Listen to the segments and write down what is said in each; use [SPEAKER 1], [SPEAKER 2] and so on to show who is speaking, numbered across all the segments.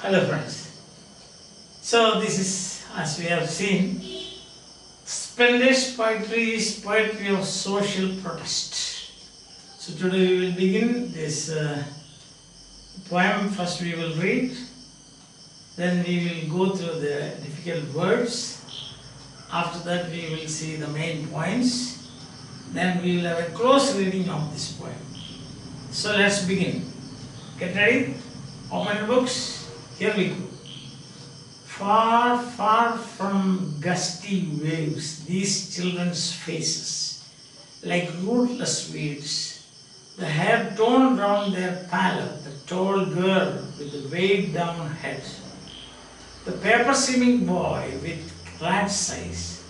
[SPEAKER 1] Hello friends. So this is, as we have seen, Splendid poetry is poetry of social protest. So today we will begin this poem. First we will read, then we will go through the difficult words. After that we will see the main points. Then we will have a close reading of this poem. So let's begin. Get ready? Open your books. Here we go. Far, far from gusty waves, these children's faces, like rootless weeds, the hair torn round their pallor, the tall girl with the weighed down head, the paper-seeming boy with rat's eyes,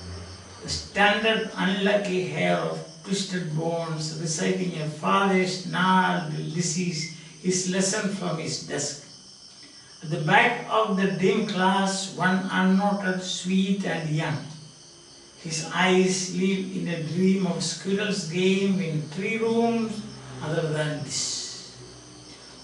[SPEAKER 1] the standard unlucky hair of twisted bones, reciting a father's gnarled disease, his lesson from his desk. At the back of the dim class, one unnoted, sweet and young. His eyes live in a dream of squirrel's game in 3 rooms other than this.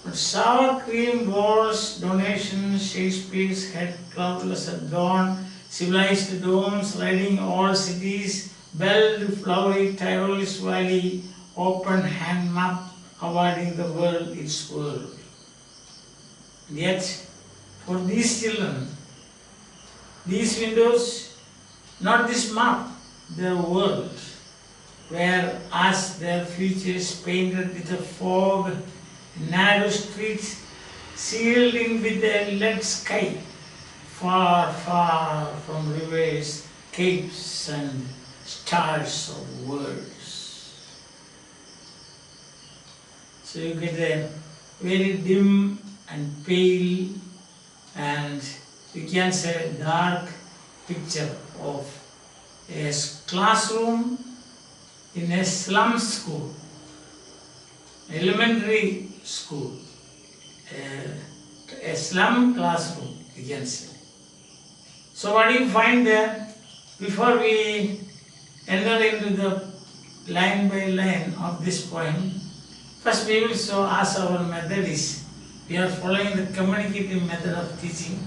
[SPEAKER 1] But sour cream walls, donations, Shakespeare's head cloudless at dawn, civilized domes riding all cities, belled flowery Tyrol's valley, open hand map awarding the world its world. And yet, for these children, these windows, not this map, their world, where as their futures painted with a fog, narrow streets sealed in with a lead sky, far, far from rivers, capes and stars of words. So you get a very dim and pale and you can say dark picture of a classroom in a slum school, elementary school, a slum classroom, you can say. So what do you find there? Before we enter into the line by line of this poem, first we will show as our method is, we are following the communicative method of teaching.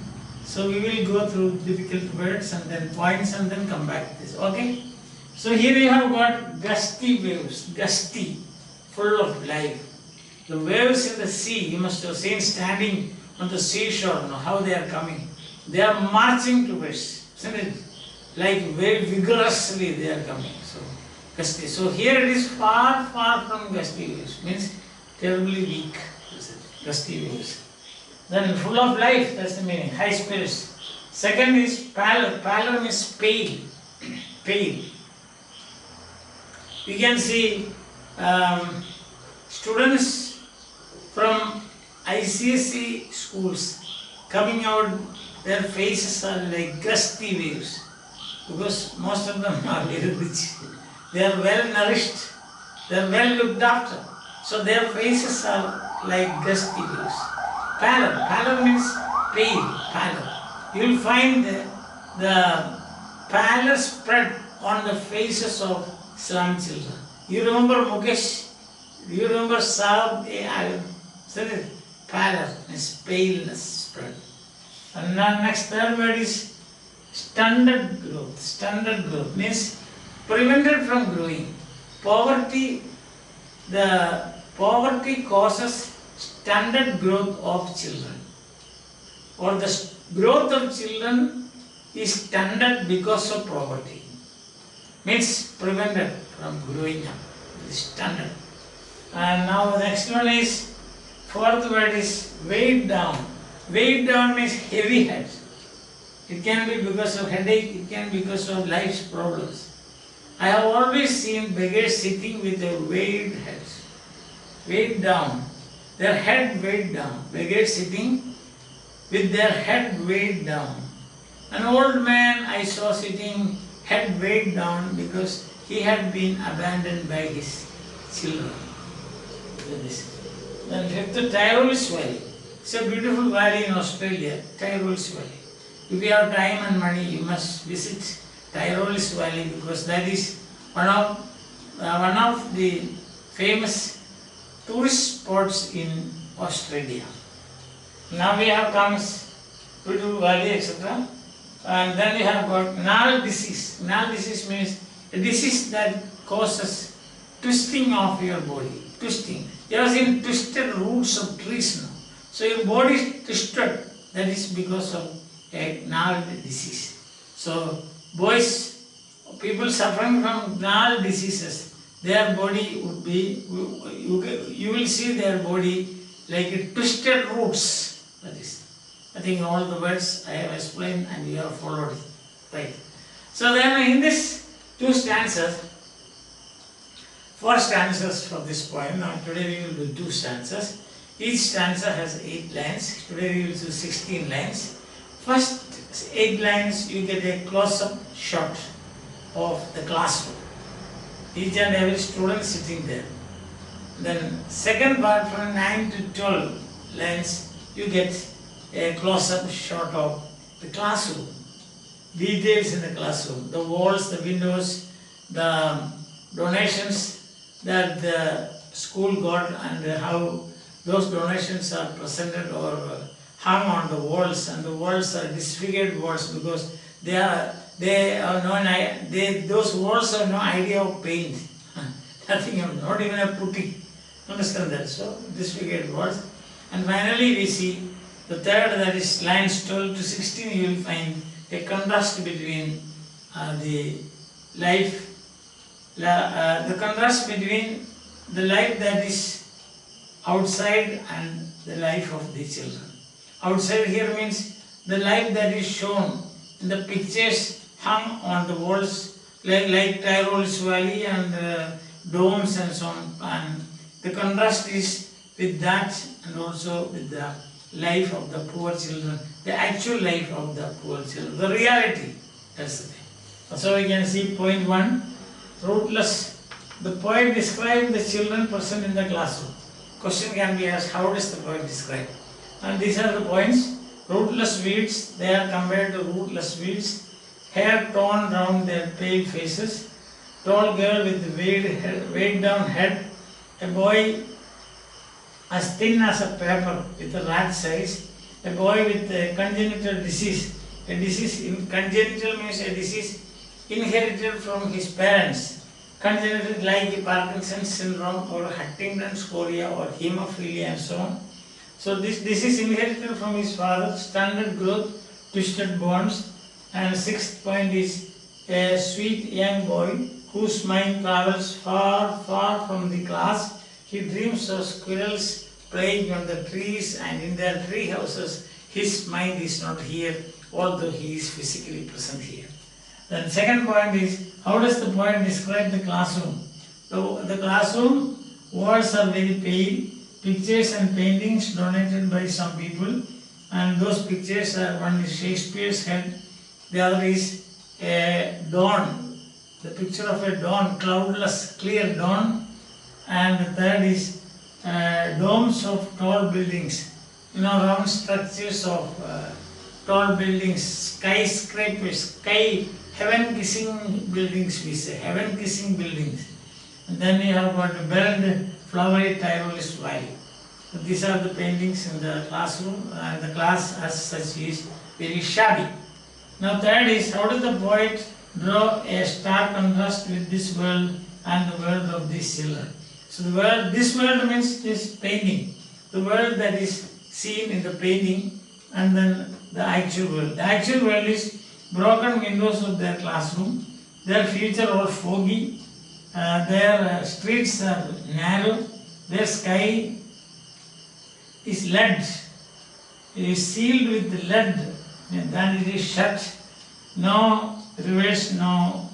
[SPEAKER 1] So we will go through difficult words and then points and then come back to this. Okay? So here we have got gusty waves, gusty, full of life. The waves in the sea, you must have seen standing on the seashore, how they are coming. They are marching towards, isn't it? Like very vigorously they are coming. So gusty. So here it is far, far from gusty waves, means terribly weak. Gusty waves. Then full of life, that's the meaning, high spirits. Second is pallor. Pallor means pale. Pale. You can see students from ICSE schools coming out, their faces are like gusty waves because most of them are very rich. They are well nourished, they are well looked after. So their faces are like gusty waves. Pallor. Pallor means pale, pallor. You will find the pallor spread on the faces of slum children. You remember Mukesh? You remember Saab? Pallor means paleness spread. And now next third word is stunted growth. Stunted growth means prevented from growing. Poverty, the poverty causes stunted growth of children, or the growth of children is stunted because of poverty, means prevented from growing up, stunted. And now the next one is, fourth word is weighed down. Weighed down means heavy head. It can be because of headache, it can be because of life's problems. I have always seen beggars sitting with their weighed heads. Weighed down, their head weighed down. Beggars sitting with their head weighed down. An old man I saw sitting, head weighed down because he had been abandoned by his children. Then fifth, Tyrol's Valley. It's a beautiful valley in Australia, Tyrol's Valley. If you have time and money, you must visit Tyrol's Valley because that is one of the famous tourist spots in Australia. Now we have comes Pitu Valley, etc. And then you have got gnarl disease. Gnarl disease means a disease that causes twisting of your body. Twisting. You have seen twisted roots of trees now. So your body is twisted. That is because of a gnarl disease. So boys, people suffering from gnarl diseases, their body would be, you will see their body like a twisted roots. That is. I think all the words I have explained and you have followed it. Right. So then in this two stanzas, 4 stanzas for this poem. Now today we will do 2 stanzas. Each stanza has 8 lines. Today we will do 16 lines. First 8 lines you get a close-up shot of the classroom. Each and every student sitting there. Then second part from 9 to 12 lines you get a close-up shot of the classroom. Details in the classroom. The walls, the windows, the donations that the school got and how those donations are presented or hung on the walls, and the walls are disfigured walls because those walls have no idea of paint. Nothing, not even a putty. Understand that? So disfigured walls. And finally we see the third, that is lines 12 to 16, you will find a contrast between the contrast between the life that is outside and the life of the children. Outside here means the life that is shown in the pictures hung on the walls like Tyrole's Valley and domes and so on. And the contrast is with that and also with the life of the poor children, the actual life of the poor children, the reality. That's the thing. So we can see point 1, rootless. The poet describes the children present in the classroom. Question can be asked, how does the poet describe? And these are the points. Rootless weeds, they are compared to rootless weeds. Hair torn round their pale faces. Tall girl with weighed down head. A boy as thin as a paper with a rat size. A boy with a congenital disease. A disease, congenital means a disease inherited from his parents. Congenital like Parkinson's syndrome or Huntington's chorea or hemophilia and so on. So this is inherited from his father, stunted growth, twisted bones. And 6th point is a sweet young boy whose mind travels far, far from the class. He dreams of squirrels playing on the trees and in their tree houses. His mind is not here, although he is physically present here. Then second point is, how does the poet describe the classroom? The classroom walls are very pale. Pictures and paintings donated by some people, and those pictures are, one is Shakespeare's head, the other is a dawn, the picture of a dawn, cloudless, clear dawn, and the third is domes of tall buildings, round structures of tall buildings, skyscrapers, heaven-kissing buildings, we say, heaven-kissing buildings. And then you have got burned, flowery Tyrole's Valley. So these are the paintings in the classroom, and the class as such is very shabby. Now third is, how does the poet draw a stark contrast with this world and the world of these children? So this world means this painting, the world that is seen in the painting, and then the actual world. The actual world is broken windows of their classroom, their future all foggy, their streets are narrow, their sky is lead, it is sealed with lead, and then it is shut. No rivers, no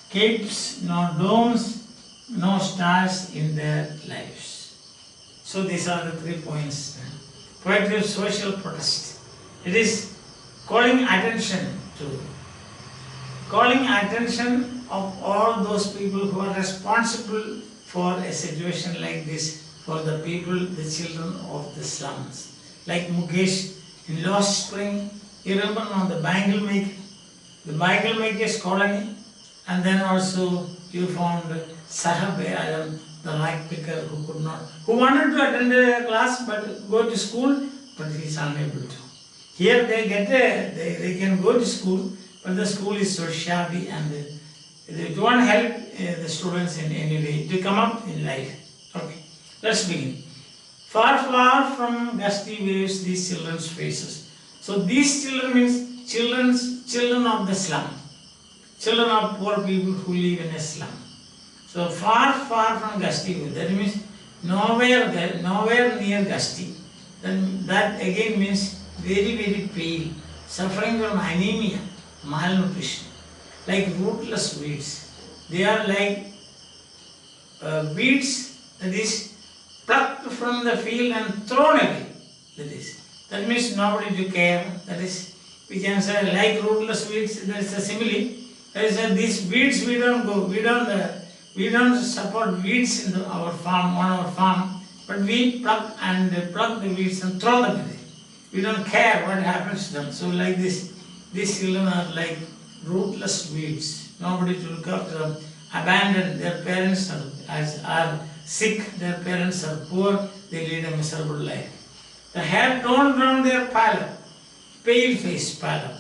[SPEAKER 1] capes, no domes, no stars in their lives. So these are the 3 points. Poetry of social protest. It is calling attention of all those people who are responsible for a situation like this, for the people, the children of the slums. Like Mukesh in Lost Spring, you remember on the bangle maker's colony, and then also you found Sahab Alam, the rag picker who wanted to attend a class but go to school, but he is unable to. Here they get they can go to school, but the school is so shabby and they don't help the students in any way to come up in life. Okay, let's begin. Far, far from gusty waves these children's faces. So these children means children of the slum, children of poor people who live in a slum. So far, far from gusty waves. That means nowhere near gusty. Then that again means very, very pale, suffering from anemia, malnutrition, like rootless weeds. They are like weeds, that is plucked from the field and thrown away. That means nobody to care. That is, we can say like rootless weeds. There is a simile. There is these weeds we don't go. We don't support weeds in our farm, on our farm, but we pluck the weeds and throw them away. We don't care what happens to them. So like this, these children are like rootless weeds. Nobody to look after them. Abandoned. Their parents are sick. Their parents are poor. They lead a miserable life. The hair torn round their pallor, pale face pallor.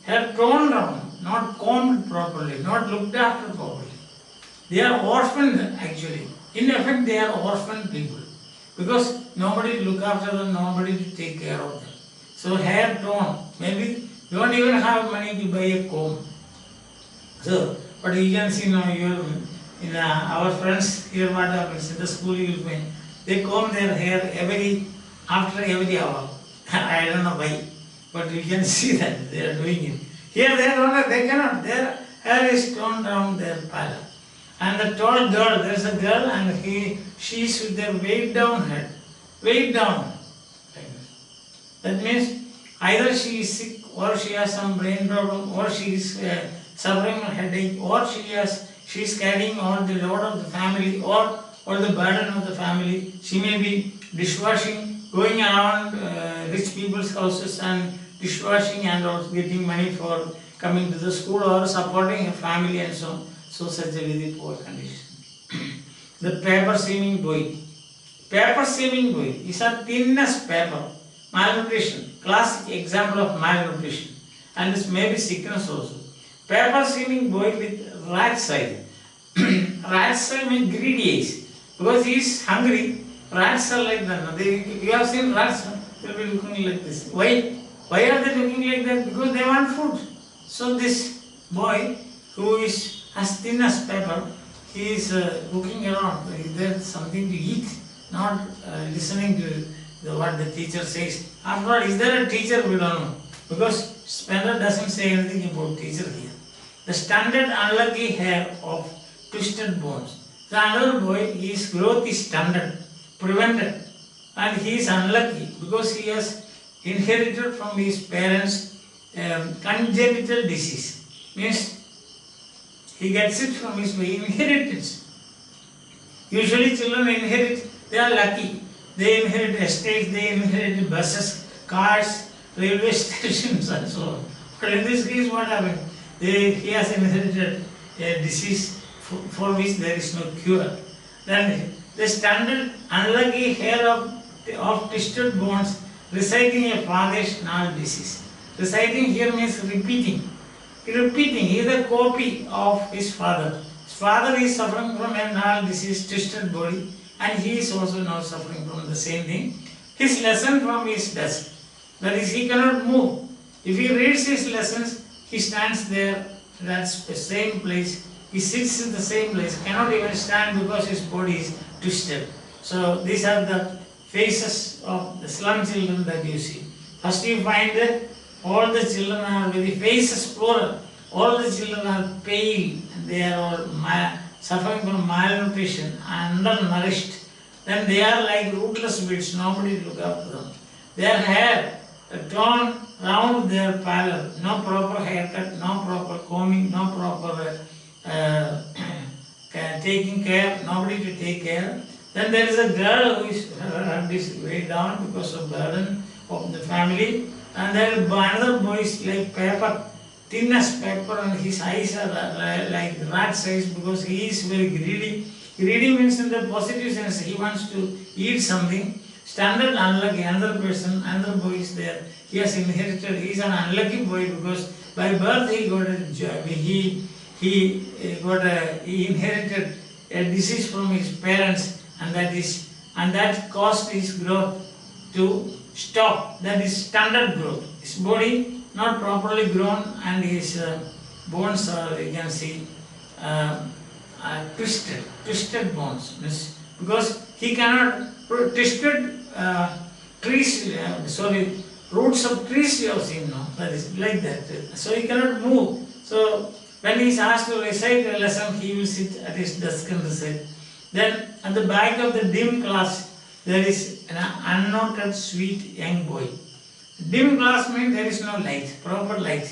[SPEAKER 1] Hair torn round, not combed properly, not looked after properly. They are orphaned actually. In effect, they are orphaned people because nobody to look after them, nobody to take care of them. So hair torn, maybe you don't even have money to buy a comb. So, but you can see now our friends here what happens in the school you will find they comb their hair after every hour. I don't know why, but you can see that they are doing it. Here they cannot. Their hair is torn down their pallor. And the tall girl, there is a girl and she is with their weighed down head. Weighed down. That means either she is sick or she has some brain problem or she is suffering a headache or she is carrying all the load of the family or the burden of the family. She may be dishwashing, going around rich people's houses and dishwashing and also getting money for coming to the school or supporting a family and so on. So such a very poor condition. The paper seaming boy. Paper seaming boy is a thin as paper. Malnutrition. Classic example of malnutrition. And this may be sickness also. Paper seaming boy with rat's eye. Rat's eye means greedy eyes. Because he is hungry. Rats are like that. You have seen rats, they will be looking like this. Why? Why are they looking like that? Because they want food. So this boy who is as thin as paper, he is looking around. Is there something to eat? Not listening to what the teacher says. After all, is there a teacher? We don't know. Because Spender doesn't say anything about teacher here. The stunted unlucky hair of twisted bones. The another boy, his growth is stunted, prevented, and he is unlucky because he has inherited from his parents congenital disease. Means he gets it from his inheritance. Usually children inherit, they are lucky. They inherit estates, they inherit buses, cars, railway stations and so on. But in this case what happened? He has inherited a disease for which there is no cure. Then the standard unlucky hair of twisted bones reciting a father's gnarled disease. Reciting here means repeating. He is a copy of his father. His father is suffering from a gnarled disease, twisted body, and he is also now suffering from the same thing. His lesson from his desk. That is, he cannot move. If he reads his lessons, he stands there, that's the same place. He sits in the same place, cannot even stand because his body is twisted. So these are the faces of the slum children that you see. First you find that all the children are very faces plural. All the children are pale and they are all suffering from malnutrition and undernourished. Then they are like rootless weeds, nobody look after them. Their hair torn round their pallor, no proper haircut, no proper combing, no proper taking care, nobody to take care. Then there is a girl who is weighed down because of burden of the family. And then another boy is like paper, thin as paper, and his eyes are like rat's eyes because he is very greedy. Greedy means in the positive sense, he wants to eat something. Standard unlucky, another person, another boy is there. He has inherited, he is an unlucky boy because by birth he got a job. He inherited a disease from his parents, and that caused his growth to stop. That is standard growth. His body not properly grown, and his bones are, you can see, twisted bones. Because he cannot twisted trees. Roots of trees you have seen now. That is like that. So he cannot move. So when he is asked to recite a lesson, he will sit at his desk and recite. Then at the back of the dim class, there is an unnoted, sweet young boy. Dim class means there is no light, proper light.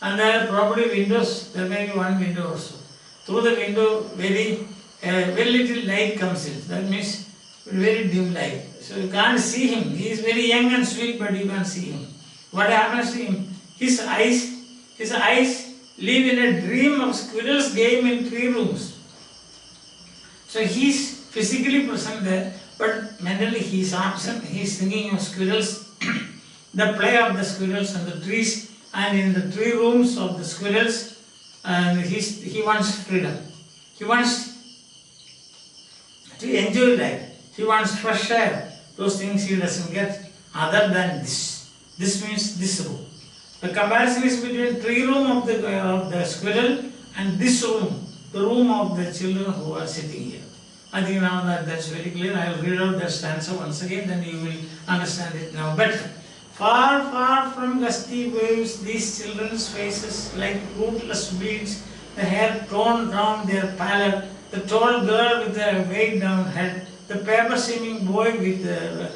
[SPEAKER 1] And there are probably windows, there may be one window also. Through the window, very little light comes in. That means very dim light. So you can't see him. He is very young and sweet, but you can't see him. What happens to him? His eyes live in a dream of squirrels game in 3 rooms. So he is physically present there, but mentally he is absent. He is thinking of squirrels, the play of the squirrels and the trees, and in the 3 rooms of the squirrels, and he wants freedom. He wants to enjoy life. He wants fresh air. Those things he doesn't get other than this. This means this room. The comparison is between 3 room of the squirrel and this room, the room of the children who are sitting here. I think now that's very clear. I will read out that stanza once again, then you will understand it now better. Far, far from gusty waves, these children's faces like rootless weeds, the hair torn round their pallor, the tall girl with a weighed down head, the paper-seeming boy with a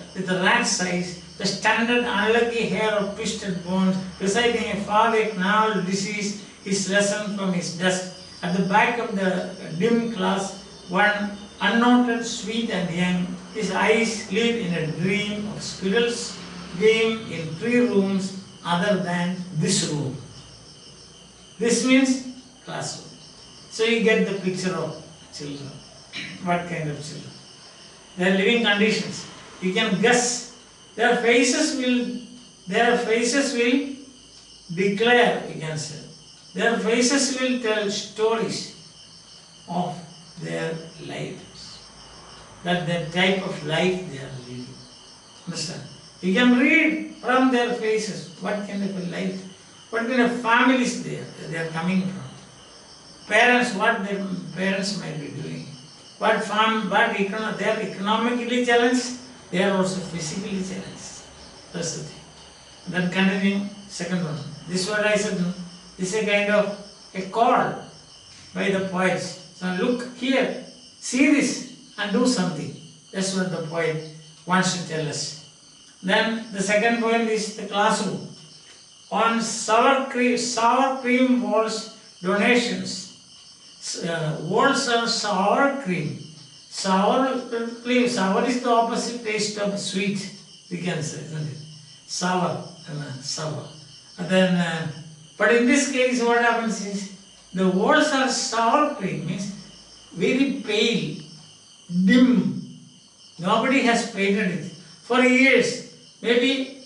[SPEAKER 1] rat's eyes, the standard unlucky hair of twisted bones, reciting a far-away gnarled disease, his lesson from his desk. At the back of the dim class, one unnoted, sweet and young, his eyes live in a dream of squirrels game in 3 rooms other than this room. This means classroom. So you get the picture of children. What kind of children? Their living conditions. You can guess. Their faces will declare, you can say. Their faces will tell stories of their lives. That the type of life they are living. Understand? You can read from their faces what kind of a life, what kind of families they are coming from. Parents, what their parents might be doing. They are economically challenged, they are also physically challenged. That's the thing. Then continuing, second one. This what I said, this is a kind of a call by the poets. So look here, see this and do something. That's what the poet wants to tell us. Then the second point is the classroom. On sour cream walls, donations. Walls are sour cream. Sour is the opposite taste of sweet, we can say, isn't it? Sour. And then, but in this case, what happens is the walls are sour cream, means very pale, dim. Nobody has painted it for years. Maybe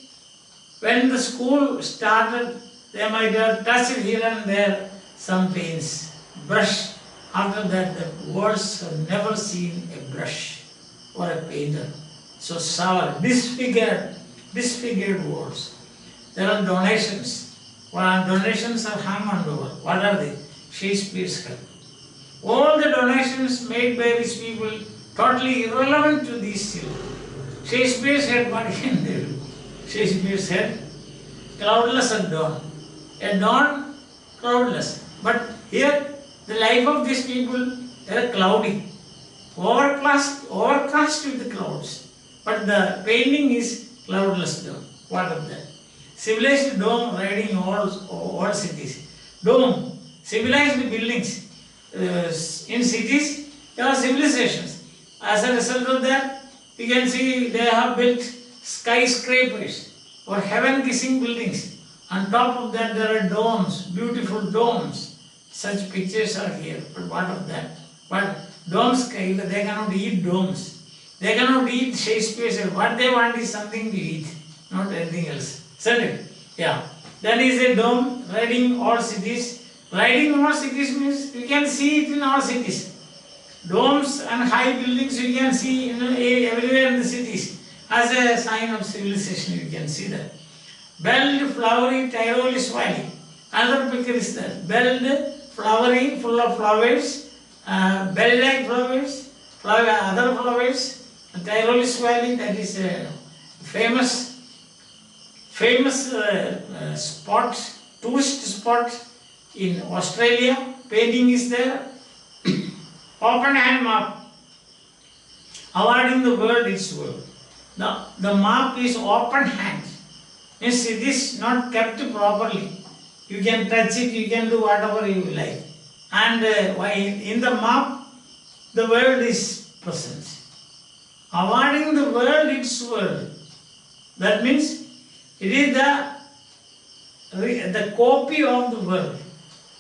[SPEAKER 1] when the school started, they might have touched here and there some paints, brush. After that, the walls have never seen a brush or a painter. So sour, disfigured walls. There are donations. Donations are hung on the wall. What are they? Shakespeare's help. All the donations made by these people totally irrelevant to these children. Shakespeare said, what can they do? Shakespeare said, cloudless at dawn. At dawn, cloudless. But here, the life of these people, they are cloudy. Overcast with the clouds. But the painting is cloudless dawn. What of that? Civilized dome riding all cities. Dome, civilized buildings. In cities, there are civilizations. As a result of that, you can see they have built skyscrapers or heaven-kissing buildings. On top of that, there are domes, beautiful domes. Such pictures are here, but what of that? But domes, they cannot eat domes. They cannot eat Shakespeare. What they want is something to eat, not anything else. Isn't it? Yeah. That is a dome riding all cities. Riding all cities means you can see it in all cities. Domes and high buildings you can see everywhere in the cities. As a sign of civilization, you can see that. Belled, flowery, Tyrolese valley. Another picture is that. Belled, flowery, full of flowers, bell-like flowers, other flowers. Tyrolese valley, that is a famous spot, tourist spot in Australia. Painting is there. Open hand map, awarding the world its world. The map is open hand. Means it is not kept properly. You can touch it, you can do whatever you like. And in the map, the world is present. Awarding the world its world. That means it is the copy of the world.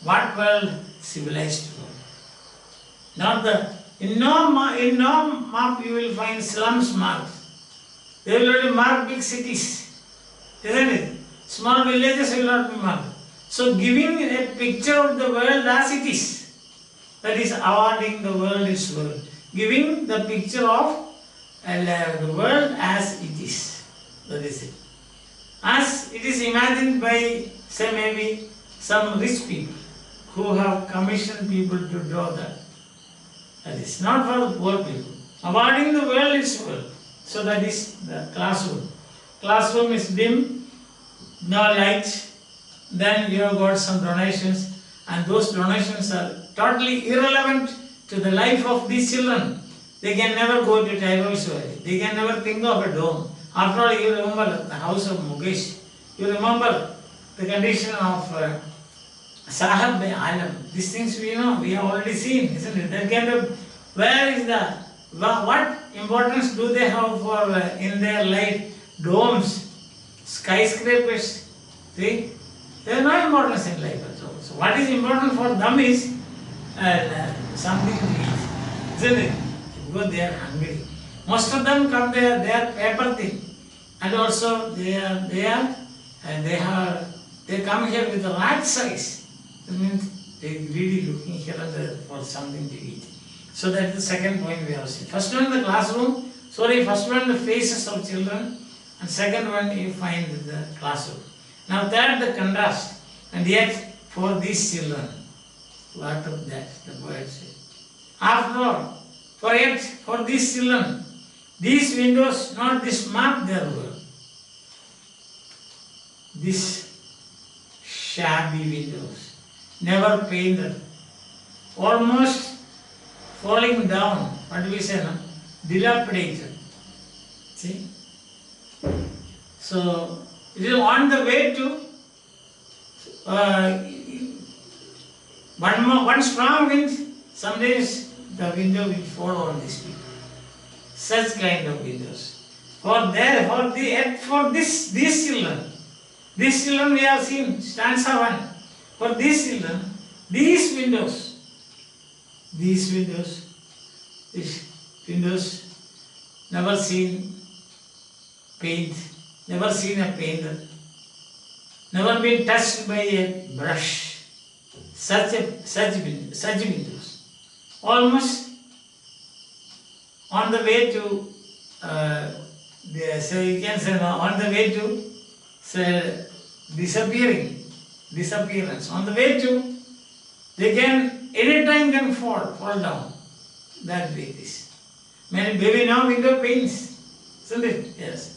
[SPEAKER 1] What world? Civilized world. Not in no map you will find slums marked. They will only mark big cities. Isn't it? Small villages will not be marked. So giving a picture of the world as it is. That is awarding the world its world. Giving the picture of the world as it is. That is it. As it is imagined by, say, maybe some rich people who have commissioned people to draw that. That is not for the poor people. Awarding the world its world. So that is the classroom. Classroom is dim, no light. Then you have got some donations, and those donations are totally irrelevant to the life of these children. They can never go to Tyrolese Valley. They can never think of a dome. After all, you remember the house of Mukesh. You remember the condition of Sahab Alam. These things we know, we have already seen, isn't it? That kind of, where is the, what importance do they have for in their life? Domes, skyscrapers, see? There is no importance in life at all. So what is important for them is something to eat, isn't it? Because they are hungry. Most of them come there, they are paper thin, and also they come here with a large size. That means they are really looking here and there for something to eat. So that is the second point we have seen. First one the classroom, first one the faces of children, and second one you find the classroom. Now third the contrast, and yet for these children, what of that the poet said. After all, for these children, these windows, not this map their world. These shabby windows, never painted, almost falling down, what do we say, no? Dilapidated. See? So, it is on the way to one strong wind, some days the window will fall on these people. Such kind of windows. For these children we have seen, stanza 1. For these children, these windows, never seen paint, never seen a painter, never been touched by a brush. Such windows, almost on the way to, on the way to disappearance. On the way to, they can anytime fall down. That way it is. Many baby now window paints, isn't it? Yes.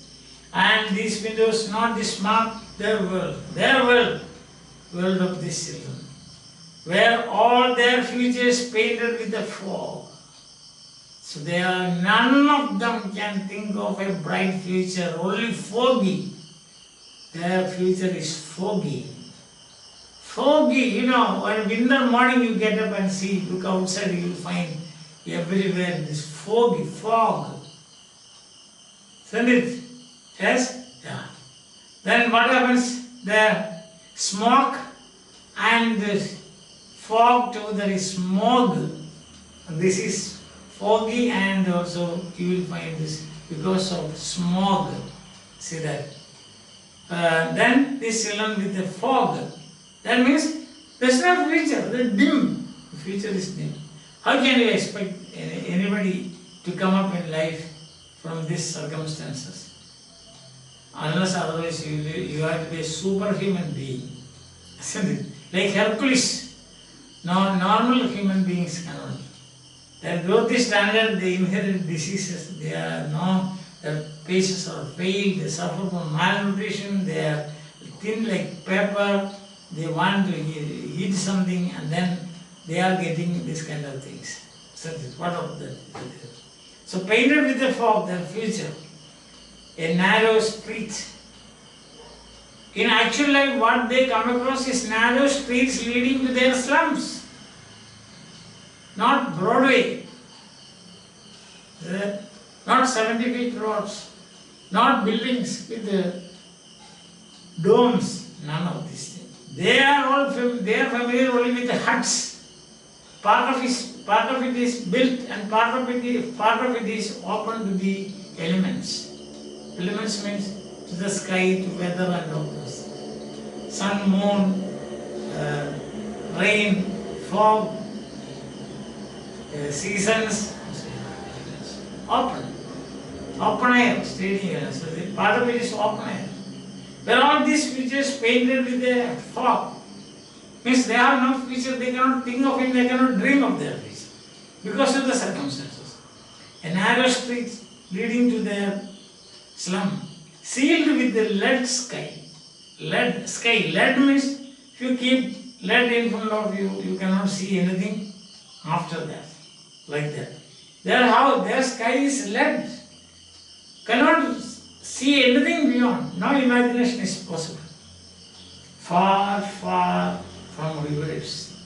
[SPEAKER 1] And these windows, not this map, their world of these children, where all their futures painted with the fog. So none of them can think of a bright future, only foggy. Their future is foggy. Foggy, on winter morning you get up and see, look outside, you will find everywhere this fog. Isn't it? Yes? Yeah. Then what happens? There smoke and fog too, there is smog. This is foggy, and also you will find this because of smog. See that? Then these children with the fog. That means there's no future, the dim. The future is dim. How can you expect anybody to come up in life from these circumstances? Unless otherwise you have to be a superhuman being. Isn't it? Like Hercules. No, normal human beings cannot. Their growth is standard, they inherit diseases, their faces are pale, they suffer from malnutrition, they are thin like paper, they want to eat something and then they are getting this kind of things. So what of that? So painted with the fog, their future, a narrow street. In actual life, what they come across is narrow streets leading to their slums. Not Broadway, not 70 feet roads, not buildings with the domes, none of these things. They are familiar only with the huts. Part of it is built and part of it is open to the elements. Elements means to the sky, to weather and all this. Sun, moon, rain, fog, seasons, open air, staying air. So part of it is open air. Where all these features painted with the fog, means they have no future, they cannot think of it, they cannot dream of their future because of the circumstances. A narrow street leading to their slum, sealed with the lead sky. Lead means if you keep lead in front of you, you cannot see anything after that. Like that. Their sky is lead. Cannot see anything beyond. No imagination is possible. Far, far from rivers.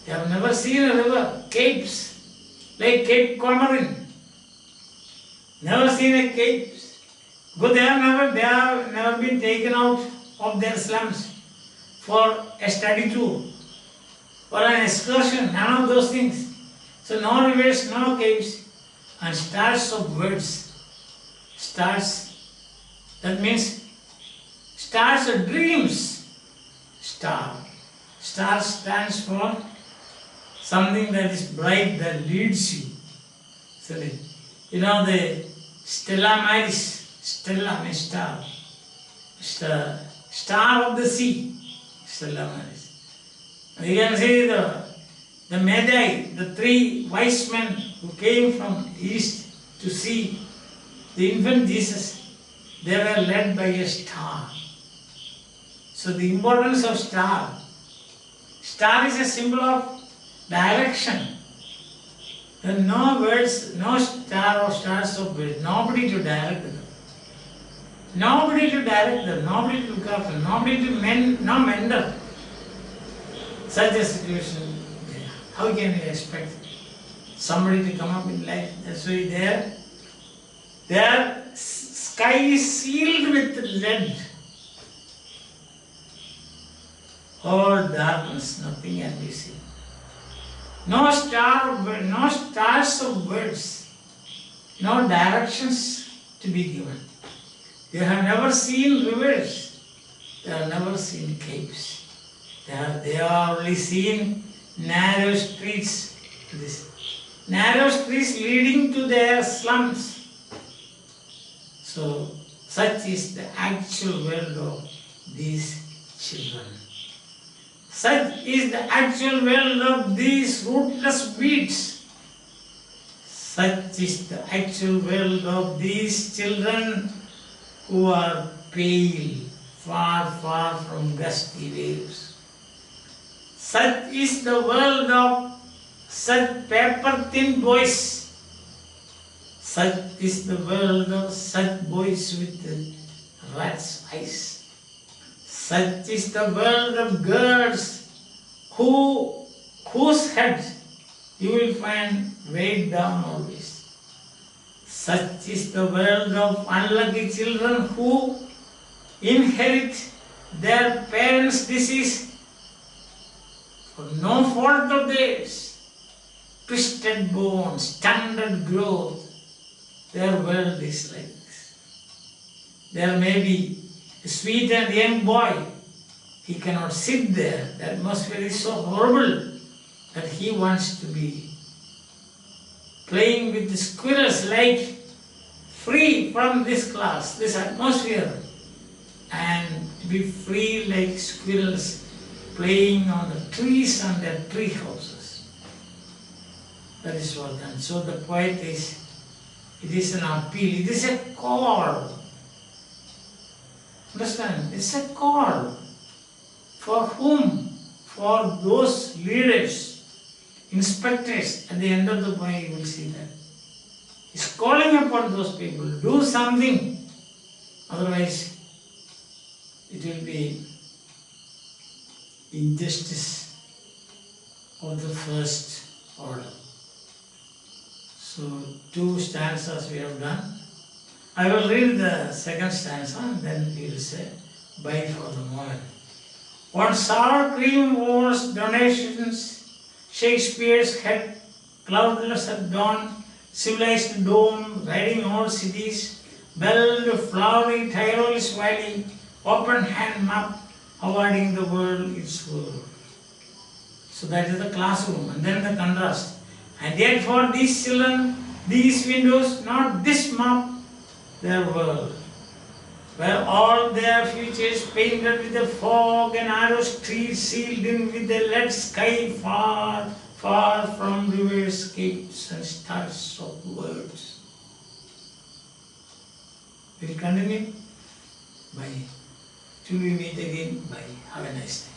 [SPEAKER 1] They have never seen a river. Capes. Like Cape Comorin. Never seen a cape. Because they have never been taken out of their slums for a study tour or an excursion. None of those things. So no rivers, no caves, and stars of words. Stars, that means stars are dreams. Star. Star stands for something that is bright, that leads you. So you know the Stella Maris. Stella means star. Star of the sea. Stella Maris. You can see the Magi, the three wise men who came from east to see the infant Jesus, they were led by a star. So the importance of star. Star is a symbol of direction. There are no words, no star or stars of words, nobody to direct them. Nobody to direct them, nobody to look after, nobody to no mender. Such a situation. How can you expect somebody to come up in life? That's why their sky is sealed with lead. All darkness, nothing can be seen. No stars of words, no directions to be given. They have never seen rivers, they have never seen caves. They have only seen narrow streets. Narrow streets leading to their slums. So, such is the actual world of these children. Such is the actual world of these rootless weeds. Such is the actual world of these children who are pale, far, far from gusty waves. Such is the world of such paper-thin boys. Such is the world of such boys with rat's eyes. Such is the world of girls whose heads you will find weighed down always. Such is the world of unlucky children who inherit their parents' disease for no fault of theirs. twisted bones, stunted growth. Their world is like this. There may be a sweet and young boy. He cannot sit there. The atmosphere is so horrible that he wants to be playing with the squirrels, like free from this class, this atmosphere, and to be free like squirrels playing on the trees and their tree houses. That is what done. So the poet is, it is an appeal, it is a call. Understand? It's a call. For whom? For those leaders, inspectors. At the end of the poem you will see that. He's calling upon those people, do something. Otherwise, it will be injustice of the first order. So 2 stanzas we have done. I will read the second stanza and then we will say bye for the moment. On sour cream wars, donations, Shakespeare's head, cloudless at dawn, civilized dome, riding all cities, belled flowery Tyrole's valley, open hand map, awarding the world its world. So that is the classroom, and then the contrast. And yet for these children, these windows, not this map, their world, where all their futures painted with the fog and arrow streets sealed in with the lead sky, far, far from riverscapes and stars of words. We will continue. Bye. Till we meet again. Bye. Have a nice day.